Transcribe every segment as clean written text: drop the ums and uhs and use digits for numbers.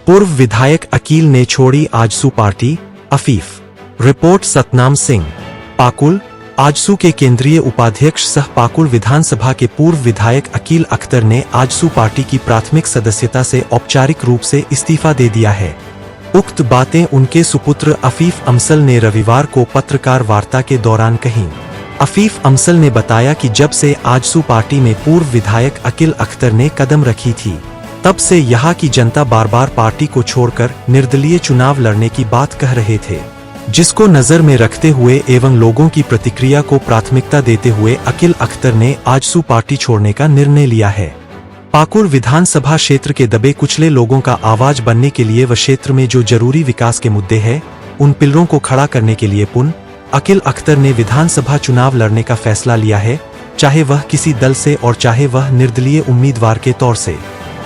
पूर्व विधायक अकील ने छोड़ी आजसू पार्टी, अफीफ। रिपोर्ट सतनाम सिंह, पाकुल। आजसू के केंद्रीय उपाध्यक्ष सह पाकुल विधानसभा के पूर्व विधायक अकील अख्तर ने आजसू पार्टी की प्राथमिक सदस्यता से औपचारिक रूप से इस्तीफा दे दिया है। उक्त बातें उनके सुपुत्र अफीफ अमसल ने रविवार को पत्रकार वार्ता के दौरान कहीं। अफीफ अमसल ने बताया कि जब से आजसू पार्टी में पूर्व विधायक अकील अख्तर ने कदम रखी थी, तब से यहाँ की जनता बार बार पार्टी को छोड़कर निर्दलीय चुनाव लड़ने की बात कह रहे थे, जिसको नजर में रखते हुए एवं लोगों की प्रतिक्रिया को प्राथमिकता देते हुए अकील अख्तर ने आजसू पार्टी छोड़ने का निर्णय लिया है। पाकुड़ विधानसभा क्षेत्र के दबे कुचले लोगों का आवाज बनने के लिए व क्षेत्र में जो जरूरी विकास के मुद्दे हैं, उन पिलरों को खड़ा करने के लिए अकील अख्तर ने विधानसभा चुनाव लड़ने का फैसला लिया है, चाहे वह किसी दल से और चाहे वह निर्दलीय उम्मीदवार के तौर से।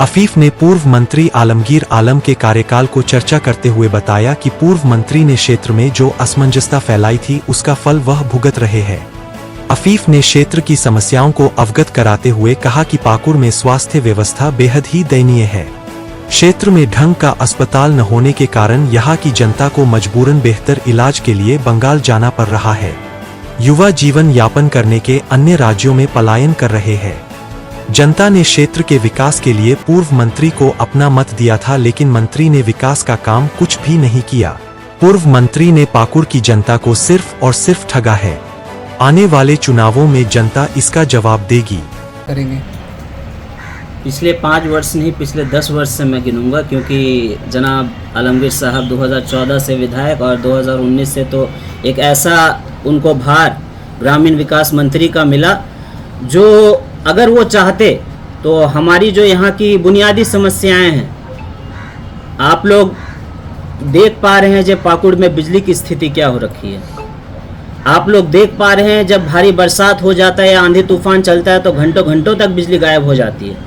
अफीफ ने पूर्व मंत्री आलमगीर आलम के कार्यकाल को चर्चा करते हुए बताया कि पूर्व मंत्री ने क्षेत्र में जो असमंजसता फैलाई थी, उसका फल वह भुगत रहे हैं। अफीफ ने क्षेत्र की समस्याओं को अवगत कराते हुए कहा कि पाकुड़ में स्वास्थ्य व्यवस्था बेहद ही दयनीय है। क्षेत्र में ढंग का अस्पताल न होने के कारण यहाँ की जनता को मजबूरन बेहतर इलाज के लिए बंगाल जाना पड़ रहा है। युवा जीवन यापन करने के अन्य राज्यों में पलायन कर रहे हैं। जनता ने क्षेत्र के विकास के लिए पूर्व मंत्री को अपना मत दिया था, लेकिन मंत्री ने विकास का काम कुछ भी नहीं किया। पूर्व मंत्री ने पाकुड़ की जनता को सिर्फ और सिर्फ ठगा है। आने वाले चुनावों में जनता इसका जवाब देगी। पिछले 5 वर्ष नहीं, पिछले 10 वर्ष से मैं गिनूंगा, क्योंकि जनाब आलमगीर साहब 2014 से विधायक और 2019 से तो एक ऐसा उनको भार ग्रामीण विकास मंत्री का मिला, जो अगर वो चाहते तो हमारी जो यहाँ की बुनियादी समस्याएं हैं, आप लोग देख पा रहे हैं जब पाकुड़ में बिजली की स्थिति क्या हो रखी है। आप लोग देख पा रहे हैं जब भारी बरसात हो जाता है या आंधी तूफान चलता है तो घंटों घंटों तक बिजली गायब हो जाती है।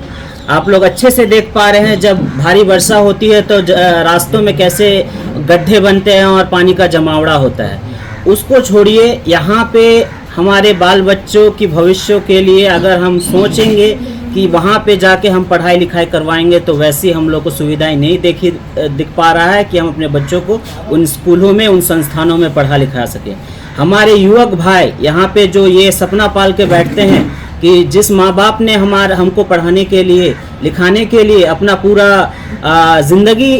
आप लोग अच्छे से देख पा रहे हैं जब भारी वर्षा होती है तो रास्तों में कैसे गड्ढे बनते हैं और पानी का जमावड़ा होता है। उसको छोड़िए, यहाँ पे हमारे बाल बच्चों की भविष्य के लिए अगर हम सोचेंगे कि वहाँ पे जाके हम पढ़ाई लिखाई करवाएंगे तो वैसी हम लोग को सुविधाएं नहीं दिख पा रहा है कि हम अपने बच्चों को उन स्कूलों में, उन संस्थानों में पढ़ा लिखा सकें। हमारे युवक भाई यहाँ पे जो ये सपना पाल के बैठते हैं कि जिस माँ बाप ने हमको पढ़ाने के लिए, लिखाने के लिए अपना पूरा ज़िंदगी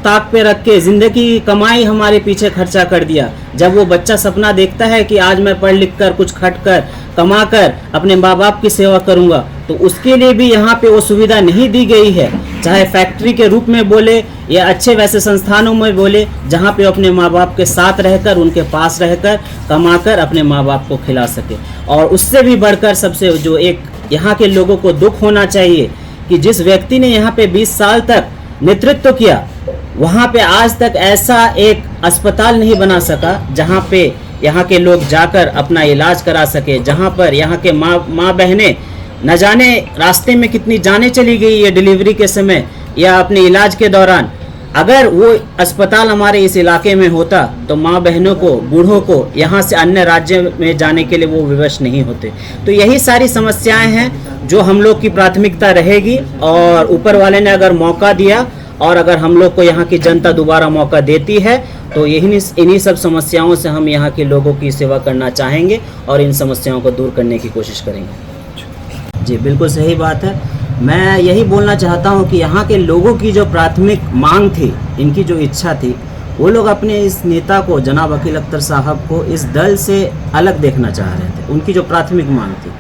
ताक पे रख के ज़िंदगी कमाई हमारे पीछे खर्चा कर दिया, जब वो बच्चा सपना देखता है कि आज मैं पढ़ लिख कर कुछ खट कर कमा कर अपने माँ बाप की सेवा करूँगा, तो उसके लिए भी यहाँ पे वो सुविधा नहीं दी गई है। चाहे फैक्ट्री के रूप में बोले या अच्छे वैसे संस्थानों में बोले, जहाँ पे अपने माँ बाप के साथ रहकर, उनके पास रहकर कमाकर अपने माँ बाप को खिला सके। और उससे भी बढ़कर सबसे जो एक यहाँ के लोगों को दुख होना चाहिए कि जिस व्यक्ति ने यहाँ पे 20 साल तक नेतृत्व किया, वहाँ पे आज तक ऐसा एक अस्पताल नहीं बना सका जहाँ पे यहाँ के लोग जाकर अपना इलाज करा सके, जहाँ पर यहाँ के माँ बहनें न जाने रास्ते में कितनी जानें चली गई ये डिलीवरी के समय या अपने इलाज के दौरान। अगर वो अस्पताल हमारे इस इलाके में होता तो माँ बहनों को, बूढ़ों को यहाँ से अन्य राज्य में जाने के लिए वो विवश नहीं होते। तो यही सारी समस्याएं हैं जो हम लोग की प्राथमिकता रहेगी, और ऊपर वाले ने अगर मौका दिया और अगर हम लोग को यहाँ की जनता दोबारा मौका देती है तो इन्हीं सब समस्याओं से हम यहाँ के लोगों की सेवा करना चाहेंगे और इन समस्याओं को दूर करने की कोशिश करेंगे। जी बिल्कुल सही बात है। मैं यही बोलना चाहता हूँ कि यहाँ के लोगों की जो प्राथमिक मांग थी, इनकी जो इच्छा थी, वो लोग अपने इस नेता को, जनाब अकील अख्तर साहब को, इस दल से अलग देखना चाह रहे थे। उनकी जो प्राथमिक मांग थी,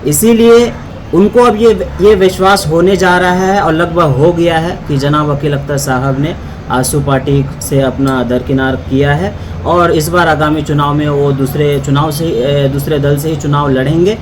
इसीलिए उनको अब ये विश्वास होने जा रहा है और लगभग हो गया है कि जनाब अकील अख्तर साहब ने आजसू पार्टी से अपना दरकिनार किया है और इस बार आगामी चुनाव में वो दूसरे दल से ही चुनाव लड़ेंगे।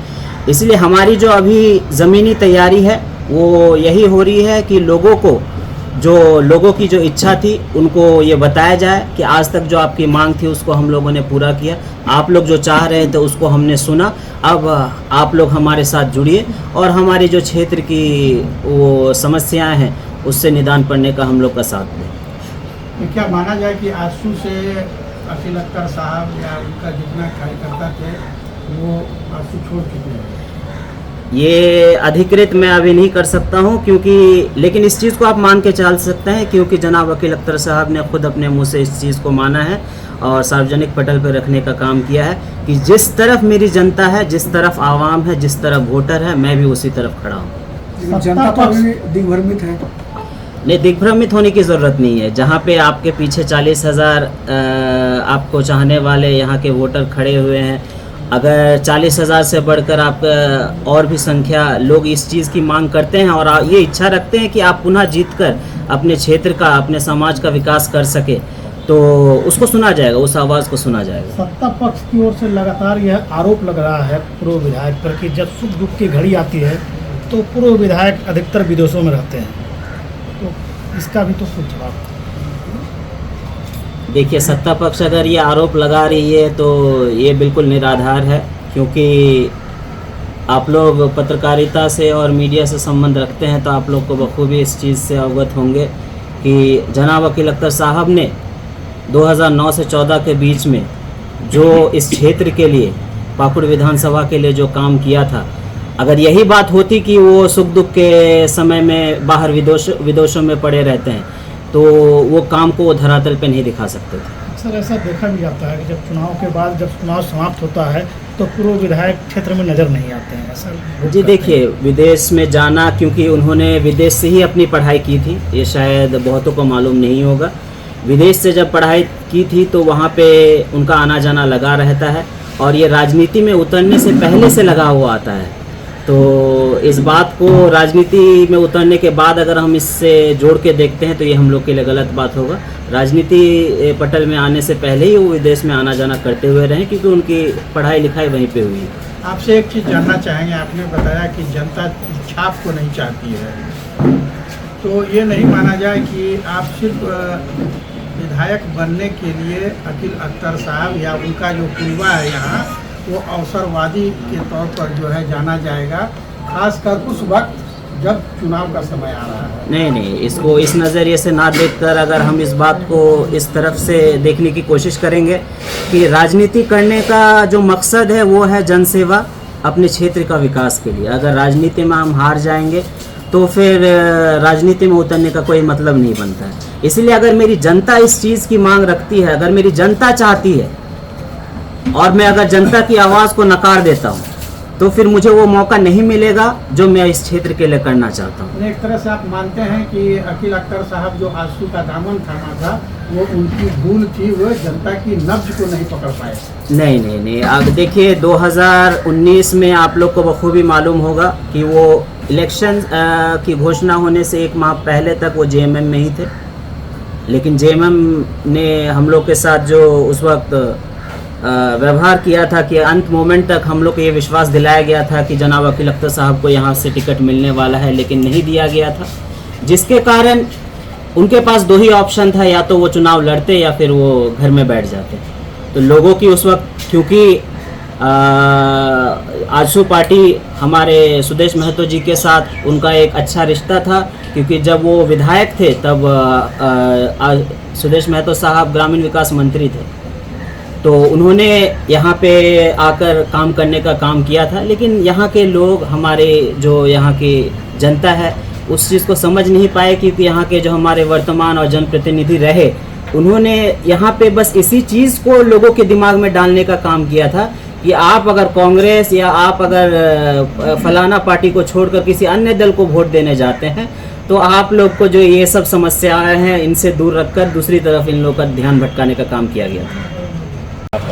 इसलिए हमारी जो अभी ज़मीनी तैयारी है वो यही हो रही है कि लोगों की जो इच्छा थी उनको ये बताया जाए कि आज तक जो आपकी मांग थी उसको हम लोगों ने पूरा किया, आप लोग जो चाह रहे थे उसको हमने सुना, अब आप लोग हमारे साथ जुड़िए और हमारी जो क्षेत्र की वो समस्याएं हैं उससे निदान करने का हम लोग का साथ दें। क्या माना जाए कि आजसू से अकील अख्तर साहब या उनका जितना कार्यकर्ता थे वो आजसू छोड़ चुके हैं? ये अधिकृत मैं अभी नहीं कर सकता हूँ, क्योंकि लेकिन इस चीज़ को आप मान के चल सकते हैं, क्योंकि जनाब वकील अख्तर साहब ने खुद अपने मुंह से इस चीज़ को माना है और सार्वजनिक पटल पर रखने का काम किया है कि जिस तरफ मेरी जनता है, जिस तरफ आवाम है, जिस तरफ वोटर है, मैं भी उसी तरफ खड़ा हूँ। जनता तो अभी दिग्भ्रमित है। नहीं, दिग्भ्रमित होने की ज़रूरत नहीं है। जहाँ पे आपके पीछे 40,000 आपको चाहने वाले यहाँ के वोटर खड़े हुए हैं, अगर 40,000 से बढ़कर आप और भी संख्या लोग इस चीज़ की मांग करते हैं और ये इच्छा रखते हैं कि आप पुनः जीतकर अपने क्षेत्र का, अपने समाज का विकास कर सके, तो उसको सुना जाएगा, उस आवाज़ को सुना जाएगा। सत्ता पक्ष की ओर से लगातार यह आरोप लग रहा है पूर्व विधायक पर कि जब सुख दुख की घड़ी आती है तो पूर्व विधायक अधिकतर विदेशों में रहते हैं, तो इसका भी तो कुछ जवाब। देखिए, सत्ता पक्ष अगर ये आरोप लगा रही है तो ये बिल्कुल निराधार है, क्योंकि आप लोग पत्रकारिता से और मीडिया से संबंध रखते हैं तो आप लोग को बखूबी इस चीज़ से अवगत होंगे कि जनाब वकील अख्तर साहब ने 2009 से 14 के बीच में जो इस क्षेत्र के लिए, पाकुड़ विधानसभा के लिए जो काम किया था, अगर यही बात होती कि वो सुख दुख के समय में बाहर विदेशों में पड़े रहते हैं तो वो काम को वो धरातल पे नहीं दिखा सकते थे। अक्सर ऐसा देखा भी जाता है कि जब चुनाव के बाद, जब चुनाव समाप्त होता है तो पूर्व विधायक क्षेत्र में नज़र नहीं आते हैं, ऐसा लोग जी। कहते देखिए, हैं। विदेश में जाना, क्योंकि उन्होंने विदेश से ही अपनी पढ़ाई की थी, ये शायद बहुतों को मालूम नहीं होगा। विदेश से जब पढ़ाई की थी तो वहाँ पे उनका आना जाना लगा रहता है और ये राजनीति में उतरने से पहले से लगा हुआ आता है। तो इस बात को राजनीति में उतरने के बाद अगर हम इससे जोड़ के देखते हैं तो ये हम लोग के लिए गलत बात होगा। राजनीति पटल में आने से पहले ही वो विदेश में आना जाना करते हुए रहे, क्योंकि उनकी पढ़ाई लिखाई वहीं पे हुई है। आपसे एक चीज़ जानना चाहेंगे, आपने बताया कि जनता छाप को नहीं चाहती है, तो ये नहीं माना जाए कि आप सिर्फ विधायक बनने के लिए वकील अख्तर साहब या उनका जो कुनबा है यहाँ, वो अवसरवादी के तौर पर जो है जाना जाएगा, खासकर उस वक्त जब चुनाव का समय आ रहा है। नहीं, इसको इस नज़रिए से ना देखकर अगर हम इस बात को इस तरफ से देखने की कोशिश करेंगे कि राजनीति करने का जो मकसद है वो है जनसेवा, अपने क्षेत्र का विकास के लिए। अगर राजनीति में हम हार जाएंगे तो फिर राजनीति में उतरने का कोई मतलब नहीं बनता है। इसलिए अगर मेरी जनता इस चीज़ की मांग रखती है, अगर मेरी जनता चाहती है और मैं अगर जनता की आवाज़ को नकार देता हूँ तो फिर मुझे वो मौका नहीं मिलेगा जो मैं इस क्षेत्र के लिए करना चाहता हूँ। एक तरह से आप मानते हैं कि वकील अख्तर साहब जो आजसू का दामन थामा था वो उनकी भूल थी, वो जनता की नब्ज को नहीं पकड़ पाए। नहीं। अब देखिए, 2019 में आप लोग को बखूबी मालूम होगा कि वो इलेक्शन की घोषणा होने से एक माह पहले तक वो जेएमएम में ही थे, लेकिन जेएमएम ने हम लोग के साथ जो उस वक्त व्यवहार किया था कि अंत मोमेंट तक हम लोग को ये विश्वास दिलाया गया था कि जनाब वकील अख्तर साहब को यहाँ से टिकट मिलने वाला है, लेकिन नहीं दिया गया था, जिसके कारण उनके पास दो ही ऑप्शन था, या तो वो चुनाव लड़ते या फिर वो घर में बैठ जाते। तो लोगों की उस वक्त, क्योंकि आजसू पार्टी हमारे सुदेश महतो जी के साथ उनका एक अच्छा रिश्ता था, क्योंकि जब वो विधायक थे तब सुदेश महतो साहब ग्रामीण विकास मंत्री थे, तो उन्होंने यहाँ पे आकर काम करने का काम किया था। लेकिन यहाँ के लोग, हमारे जो यहाँ की जनता है, उस चीज़ को समझ नहीं पाए, क्योंकि यहाँ के जो हमारे वर्तमान और जनप्रतिनिधि रहे, उन्होंने यहाँ पे बस इसी चीज़ को लोगों के दिमाग में डालने का काम किया था कि आप अगर कांग्रेस या आप अगर फलाना पार्टी को छोड़कर किसी अन्य दल को वोट देने जाते हैं तो आप लोग को जो ये सब समस्याएं हैं इनसे दूर रखकर दूसरी तरफ इन लोगों का ध्यान भटकाने का काम किया गया था।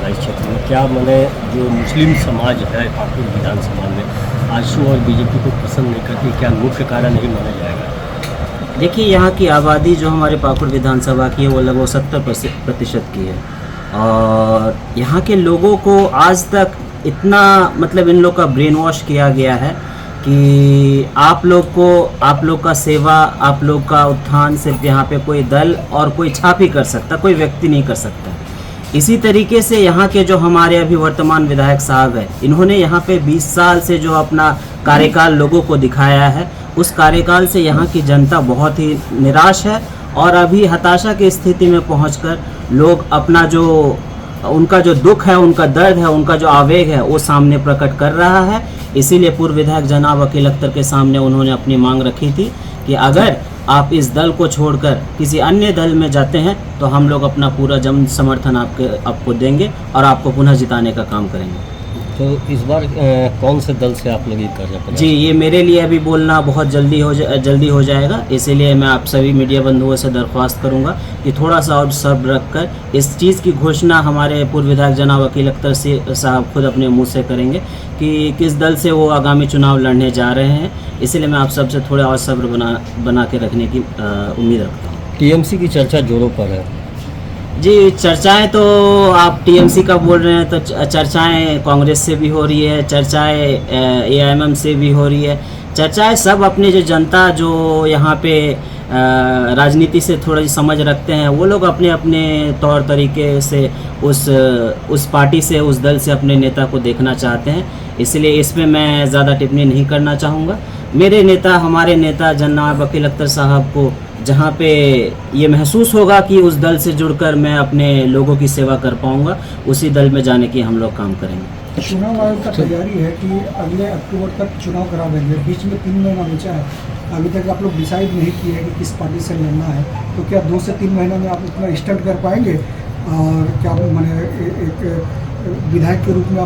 इस क्षेत्र में क्या मैंने जो मुस्लिम समाज है पाकुड़ विधानसभा में आजसू और बीजेपी को पसंद नहीं करती, क्या मुख्य कारण नहीं माना जाएगा? देखिए, यहाँ की आबादी जो हमारे पाकुड़ विधानसभा की है वो लगभग 70% की है, और यहाँ के लोगों को आज तक इतना मतलब इन लोग का ब्रेन वॉश किया गया है कि आप लोग का सेवा, आप लोग का उत्थान सिर्फ यहाँ पे कोई दल और कोई छाप ही कर सकता, कोई व्यक्ति नहीं कर सकता। इसी तरीके से यहाँ के जो हमारे अभी वर्तमान विधायक साहब हैं, इन्होंने यहाँ पे 20 साल से जो अपना कार्यकाल लोगों को दिखाया है, उस कार्यकाल से यहाँ की जनता बहुत ही निराश है और अभी हताशा की स्थिति में पहुँचकर लोग अपना जो उनका जो दुख है, उनका दर्द है, उनका जो आवेग है वो सामने प्रकट कर रहा है। इसीलिए पूर्व विधायक जनाब अकील अख्तर के सामने उन्होंने अपनी मांग रखी थी कि अगर आप इस दल को छोड़कर किसी अन्य दल में जाते हैं तो हम लोग अपना पूरा जन समर्थन आपको देंगे और आपको पुनः जिताने का काम करेंगे। तो इस बार कौन से दल से आप लोग ये कर रहे हैं? जी, ये मेरे लिए अभी बोलना बहुत जल्दी हो जाएगा, इसीलिए मैं आप सभी मीडिया बंधुओं से दरख्वास्त करूंगा कि थोड़ा सा और सब्र रखकर इस चीज़ की घोषणा हमारे पूर्व विधायक जनाब अकील अख्तर साहब खुद अपने मुंह से करेंगे कि किस दल से वो आगामी चुनाव लड़ने जा रहे हैं। इसलिए मैं आप सबसे थोड़ा और सब्र बना के रखने की उम्मीद रखता हूँ। टीएमसी की चर्चा जोरों पर है। जी, चर्चाएं तो आप टीएमसी का बोल रहे हैं तो चर्चाएं कांग्रेस से भी हो रही है, चर्चाएं एआईएमएम से भी हो रही है, चर्चाएं सब अपने जो जनता जो यहाँ पे राजनीति से थोड़ी समझ रखते हैं वो लोग अपने अपने तौर तरीके से उस पार्टी से, उस दल से अपने नेता को देखना चाहते हैं। इसलिए इसमें मैं ज़्यादा टिप्पणी नहीं करना चाहूँगा। मेरे नेता, हमारे नेता जनाब अकील अख्तर साहब को जहाँ पे ये महसूस होगा कि उस दल से जुड़कर मैं अपने लोगों की सेवा कर पाऊँगा, उसी दल में जाने की हम लोग काम करेंगे। चुनाव आयोग का तैयारी है कि अगले अक्टूबर तक चुनाव करा देंगे, बीच में 3 महीना बचा है, अभी तक आप लोग डिसाइड नहीं किए हैं कि किस पार्टी से लड़ना है, तो क्या 2 से 3 महीना में आप उतना स्टंट कर पाएंगे और क्या माने एक विधायक के रूप में